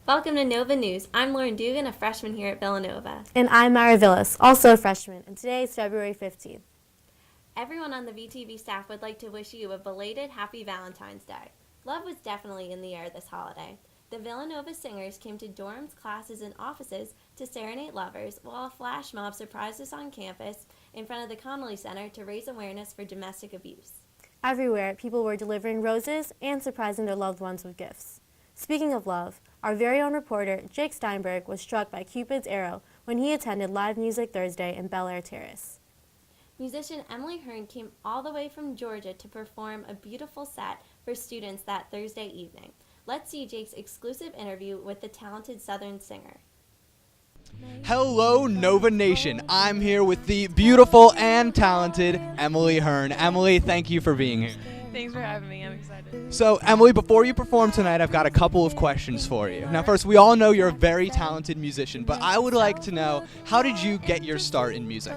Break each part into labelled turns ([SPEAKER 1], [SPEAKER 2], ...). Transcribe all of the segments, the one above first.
[SPEAKER 1] Welcome to Nova News. I'm Lauren Dugan, a freshman here at Villanova.
[SPEAKER 2] And I'm Myra Villas, also a freshman, and today is February 15th.
[SPEAKER 1] Everyone on the VTV staff would like to wish you a belated Happy Valentine's Day. Love was definitely in the air this holiday. The Villanova singers came to dorms, classes, and offices to serenade lovers, while a flash mob surprised us on campus in front of the Connolly Center to raise awareness for domestic abuse.
[SPEAKER 2] Everywhere, people were delivering roses and surprising their loved ones with gifts. Speaking of love, our very own reporter, Jake Steinberg, was struck by Cupid's arrow when he attended Live Music Thursday in Bel Air Terrace.
[SPEAKER 1] Musician Emily Hearn came all the way from Georgia to perform a beautiful set for students that Thursday evening. Let's see Jake's exclusive interview with the talented Southern singer.
[SPEAKER 3] Hello, Nova Nation. I'm here with the beautiful and talented Emily Hearn. Emily, thank you for being here.
[SPEAKER 4] Thanks for having me. I'm excited.
[SPEAKER 3] So, Emily, before you perform tonight, I've got a couple of questions for you. Now, first, we all know you're a very talented musician, but I would like to know, how did you get your start in music?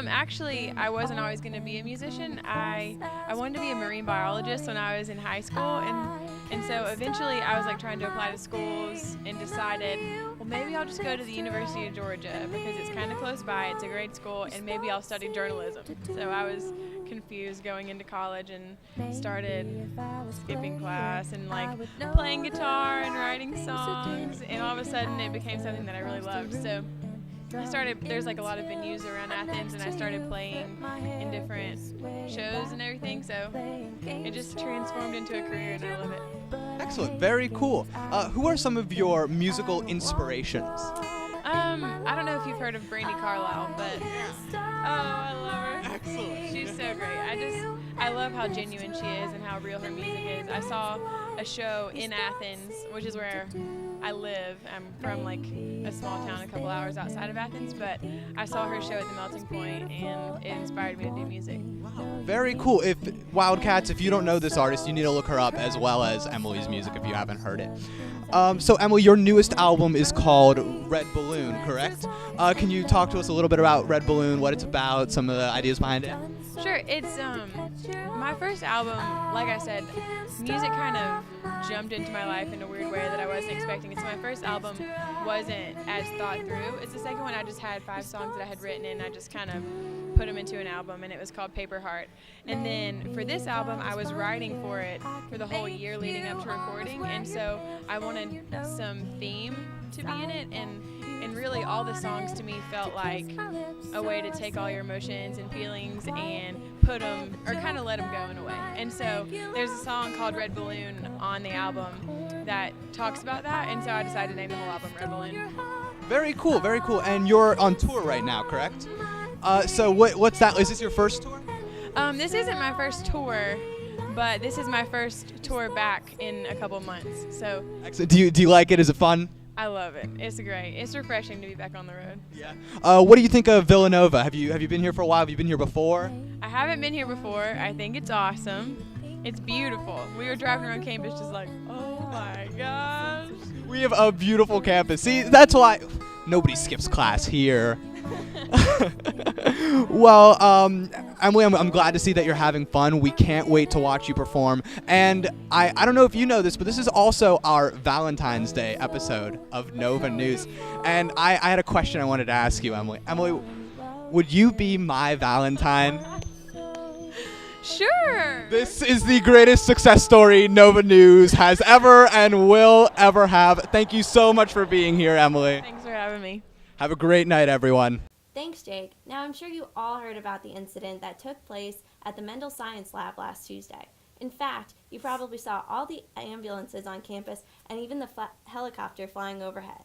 [SPEAKER 4] Actually, I wasn't always going to be a musician. I wanted to be a marine biologist when I was in high school, and so eventually I was trying to apply to schools and decided, well, maybe I'll just go to the University of Georgia because it's kind of close by, it's a great school, and maybe I'll study journalism. So I was confused going into college and started skipping class and playing guitar and writing songs, and all of a sudden it became something that I really loved. So there's a lot of venues around Athens, and I started playing in different shows and everything, so it just transformed into a career, and I love it.
[SPEAKER 3] Excellent, very cool. Who are some of your musical inspirations?
[SPEAKER 4] I don't know if you've heard of Brandi Carlile, but I love her.
[SPEAKER 3] Excellent.
[SPEAKER 4] She's so great. I love how genuine she is and how real her music is. I saw a show in Athens, which is where I live. I'm from a small town a couple hours outside of Athens, but I saw her show at the Melting Point, and it inspired me to do music.
[SPEAKER 3] Wow, very cool. If Wildcats, if you don't know this artist, you need to look her up, as well as Emily's music if you haven't heard it. So Emily, your newest album is called Red Balloon, correct? Can you talk to us a little bit about Red Balloon, what it's about, some of the ideas behind it?
[SPEAKER 4] Sure. It's my first album. Like I said, music kind of jumped into my life in a weird way that I wasn't expecting. So my first album wasn't as thought through. It's the second one. I just had 5 songs that I had written, and I just kind of put them into an album, and it was called Paper Heart. And then for this album, I was writing for it for the whole year leading up to recording, and so I wanted some theme to be in it, and really all the songs to me felt like a way to take all your emotions and feelings and put them, or kind of let them go in a way. And so there's a song called Red Balloon on the album that talks about that, and so I decided to name the whole album Red Balloon.
[SPEAKER 3] Very cool, very cool. And you're on tour right now, correct? So what's that? Is this your first tour?
[SPEAKER 4] This isn't my first tour, but this is my first tour back in a couple months. So
[SPEAKER 3] Excellent. Do you like it? Is it fun?
[SPEAKER 4] I love it. It's great. It's refreshing to be back on the road.
[SPEAKER 3] Yeah. What do you think of Villanova? Have you been here for a while? Have you been here before?
[SPEAKER 4] I haven't been here before. I think it's awesome. It's beautiful. We were driving around campus just oh my gosh.
[SPEAKER 3] We have a beautiful campus. See, that's why nobody skips class here. Well, Emily, I'm glad to see that you're having fun. We can't wait to watch you perform. And I don't know if you know this, but this is also our Valentine's Day episode of Nova News. And I had a question I wanted to ask you, Emily. Emily, would you be my Valentine?
[SPEAKER 4] Sure.
[SPEAKER 3] This is the greatest success story Nova News has ever and will ever have. Thank you so much for being here, Emily.
[SPEAKER 4] Thanks for having me.
[SPEAKER 3] Have a great night, everyone.
[SPEAKER 1] Thanks, Jake. Now, I'm sure you all heard about the incident that took place at the Mendel Science Lab last Tuesday. In fact, you probably saw all the ambulances on campus and even the helicopter flying overhead.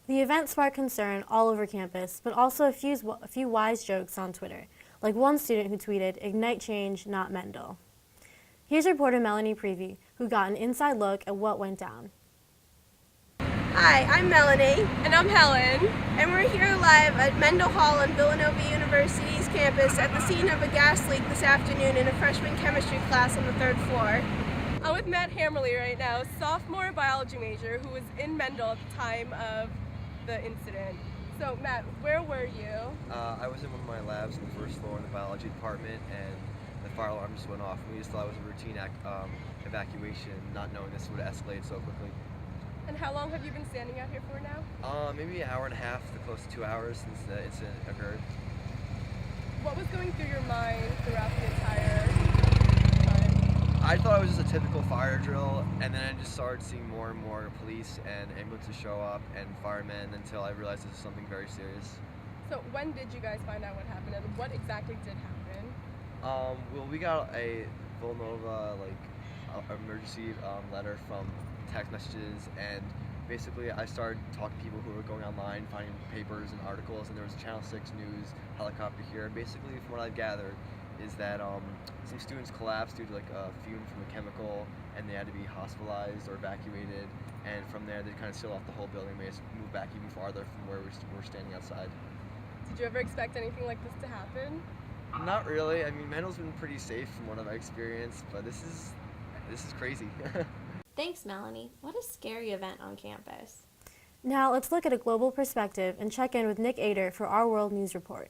[SPEAKER 2] The event sparked concern all over campus, but also a few wise jokes on Twitter, like one student who tweeted, "Ignite change, not Mendel." Here's reporter Melanie Prevey, who got an inside look at what went down.
[SPEAKER 5] Hi, I'm Melanie.
[SPEAKER 4] And I'm Helen.
[SPEAKER 5] And we're here live at Mendel Holland, Villanova University's campus at the scene of a gas leak this afternoon in a freshman chemistry class on the 3rd floor.
[SPEAKER 6] I'm with Matt Hammerly right now, a sophomore biology major who was in Mendel at the time of the incident. So Matt, where were you?
[SPEAKER 7] I was in one of my labs on the 1st floor in the biology department, and the fire alarm just went off. We just thought it was a routine evacuation, not knowing this would escalate so quickly.
[SPEAKER 6] And how long have you been standing out here for now?
[SPEAKER 7] Maybe an hour and a half to close to 2 hours since the incident occurred.
[SPEAKER 6] What was going through your mind throughout the entire time?
[SPEAKER 7] I thought it was just a typical fire drill, and then I just started seeing more and more police and ambulances show up and firemen until I realized this was something very serious.
[SPEAKER 6] So when did you guys find out what happened, and what exactly did happen?
[SPEAKER 7] Well, we got a Villanova emergency letter from text messages, and basically I started talking to people who were going online, finding papers and articles, and there was a Channel 6 News helicopter here. And basically, from what I've gathered, is that some students collapsed due to like a fume from a chemical, and they had to be hospitalized or evacuated. And from there, they kind of sealed off the whole building, made us move back even farther from where we're standing outside.
[SPEAKER 6] Did you ever expect anything like this to happen?
[SPEAKER 7] Not really. I mean, Mendel's been pretty safe from what I've experienced, but this is crazy.
[SPEAKER 1] Thanks, Melanie. What a scary event on campus.
[SPEAKER 2] Now let's look at a global perspective and check in with Nick Ader for Our World News Report.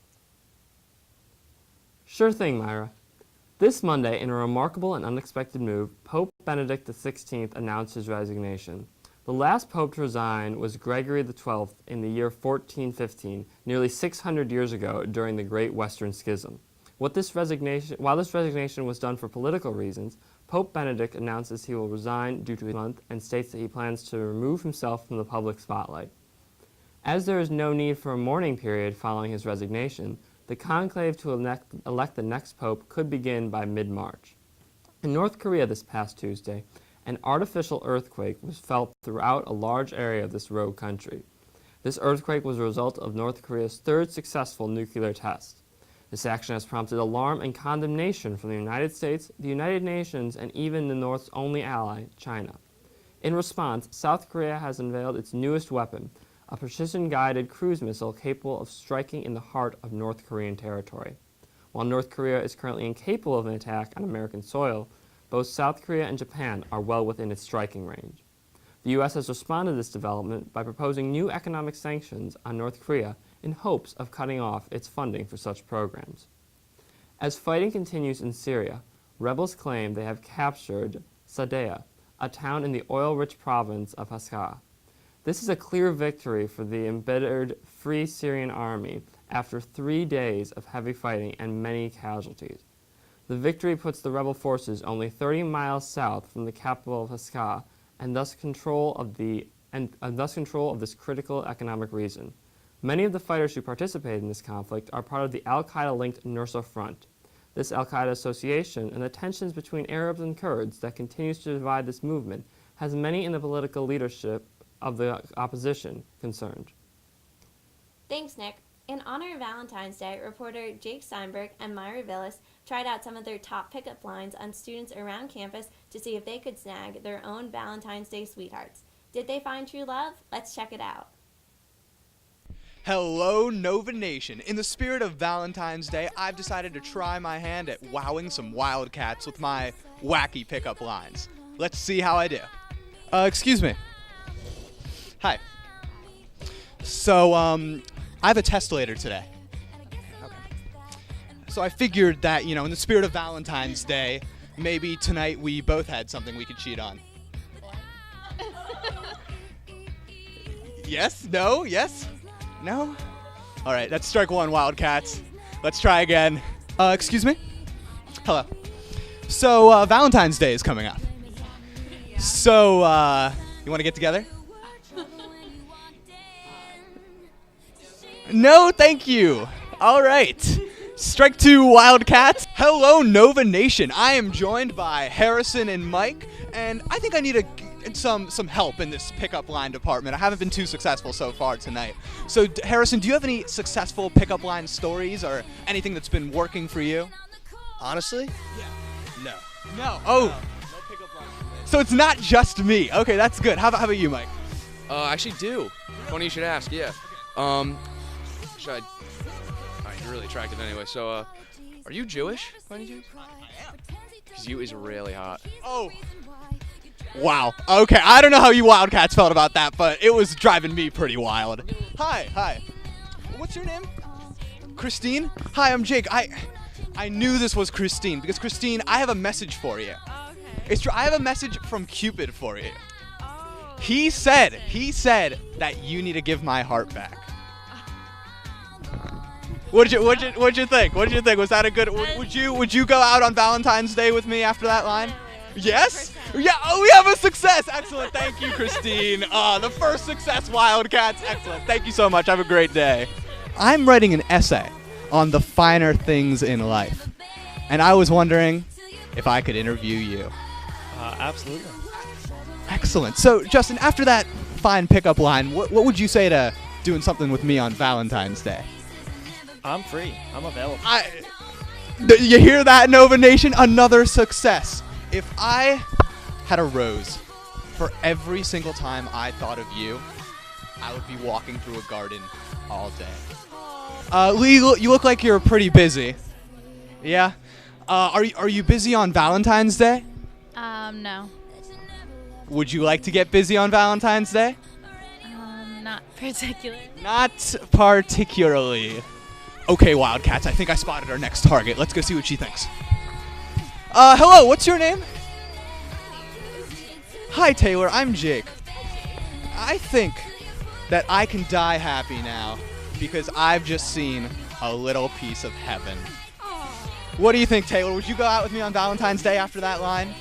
[SPEAKER 8] Sure thing, Myra. This Monday, in a remarkable and unexpected move, Pope Benedict XVI announced his resignation. The last pope to resign was Gregory XII in the year 1415, nearly 600 years ago during the Great Western Schism. While this resignation was done for political reasons, Pope Benedict announces he will resign due to his month and states that he plans to remove himself from the public spotlight. As there is no need for a mourning period following his resignation, the conclave to elect the next pope could begin by mid-March. In North Korea this past Tuesday, an artificial earthquake was felt throughout a large area of this rogue country. This earthquake was a result of North Korea's third successful nuclear test. This action has prompted alarm and condemnation from the United States, the United Nations, and even the North's only ally, China. In response, South Korea has unveiled its newest weapon, a precision-guided cruise missile capable of striking in the heart of North Korean territory. While North Korea is currently incapable of an attack on American soil, both South Korea and Japan are well within its striking range. The U.S. has responded to this development by proposing new economic sanctions on North Korea in hopes of cutting off its funding for such programs. As fighting continues in Syria, rebels claim they have captured Sadea, a town in the oil-rich province of Hasaka. This is a clear victory for the embittered Free Syrian Army after 3 days of heavy fighting and many casualties. The victory puts the rebel forces only 30 miles south from the capital of Hasaka and thus control of this critical economic region. Many of the fighters who participated in this conflict are part of the al-Qaeda-linked Nusra Front. This al-Qaeda association and the tensions between Arabs and Kurds that continues to divide this movement has many in the political leadership of the opposition concerned.
[SPEAKER 1] Thanks, Nick. In honor of Valentine's Day, reporter Jake Steinberg and Myra Villas tried out some of their top pickup lines on students around campus to see if they could snag their own Valentine's Day sweethearts. Did they find true love? Let's check it out.
[SPEAKER 3] Hello, Nova Nation. In the spirit of Valentine's Day, I've decided to try my hand at wowing some Wildcats with my wacky pickup lines. Let's see how I do. Excuse me. Hi. So, I have a test later today. Okay. So I figured that, in the spirit of Valentine's Day, maybe tonight we both had something we could cheat on. Yes? No? Yes? No? All right, that's strike one, Wildcats. Let's try again. Excuse me? Hello. So, Valentine's Day is coming up. So, you want to get together? No, thank you. All right. Strike two, Wildcats. Hello, Nova Nation. I am joined by Harrison and Mike, and I think I need some help in this pickup line department. I haven't been too successful so far tonight. So, Harrison, do you have any successful pickup line stories or anything that's been working for you?
[SPEAKER 9] Honestly?
[SPEAKER 3] Yeah. No. Oh. No pickup line. So it's not just me. Okay, that's good. How about you, Mike?
[SPEAKER 9] I actually do. Funny you should ask, yeah. You're really attractive anyway, so, are you Jewish, by any chance?
[SPEAKER 3] I am.
[SPEAKER 9] Because you is really hot.
[SPEAKER 3] Oh. Wow. Okay, I don't know how you Wildcats felt about that, but it was driving me pretty wild. Hi. What's your name? Christine? Hi, I'm Jake. I knew this was Christine, because Christine, I have a message for you.
[SPEAKER 4] Oh, okay.
[SPEAKER 3] It's true. I have a message from Cupid for you.
[SPEAKER 4] Oh.
[SPEAKER 3] He said that you need to give my heart back. What'd you think? What did you think? Was that a good? Would you go out on Valentine's Day with me after that line? Yes. Yeah. Oh, we have a success. Excellent. Thank you, Christine. The first success, Wildcats. Excellent. Thank you so much. Have a great day. I'm writing an essay on the finer things in life, and I was wondering if I could interview you.
[SPEAKER 10] Absolutely.
[SPEAKER 3] Excellent. So, Justin, after that fine pickup line, what would you say to doing something with me on Valentine's Day?
[SPEAKER 10] I'm free. I'm available.
[SPEAKER 3] You hear that, Nova Nation? Another success. If I had a rose for every single time I thought of you, I would be walking through a garden all day. Lee, you look like you're pretty busy. Yeah? Are you busy on Valentine's Day?
[SPEAKER 11] No.
[SPEAKER 3] Would you like to get busy on Valentine's Day?
[SPEAKER 11] Not particularly.
[SPEAKER 3] Not particularly. Okay, Wildcats, I think I spotted our next target. Let's go see what she thinks. Hello, what's your name? Hi, Taylor, I'm Jake. I think that I can die happy now because I've just seen a little piece of heaven. What do you think, Taylor? Would you go out with me on Valentine's Day after that line?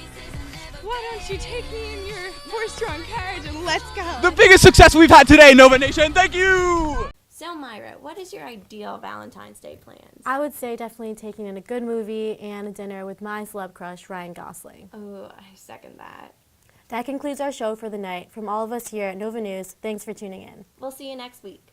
[SPEAKER 6] Why don't you take me in your horse-drawn carriage and let's go?
[SPEAKER 3] The biggest success we've had today, Nova Nation. Thank you!
[SPEAKER 1] So, Myra, what is your ideal Valentine's Day plans?
[SPEAKER 2] I would say definitely taking in a good movie and a dinner with my celeb crush, Ryan Gosling.
[SPEAKER 1] Oh, I second that.
[SPEAKER 2] That concludes our show for the night. From all of us here at Nova News, thanks for tuning in.
[SPEAKER 1] We'll see you next week.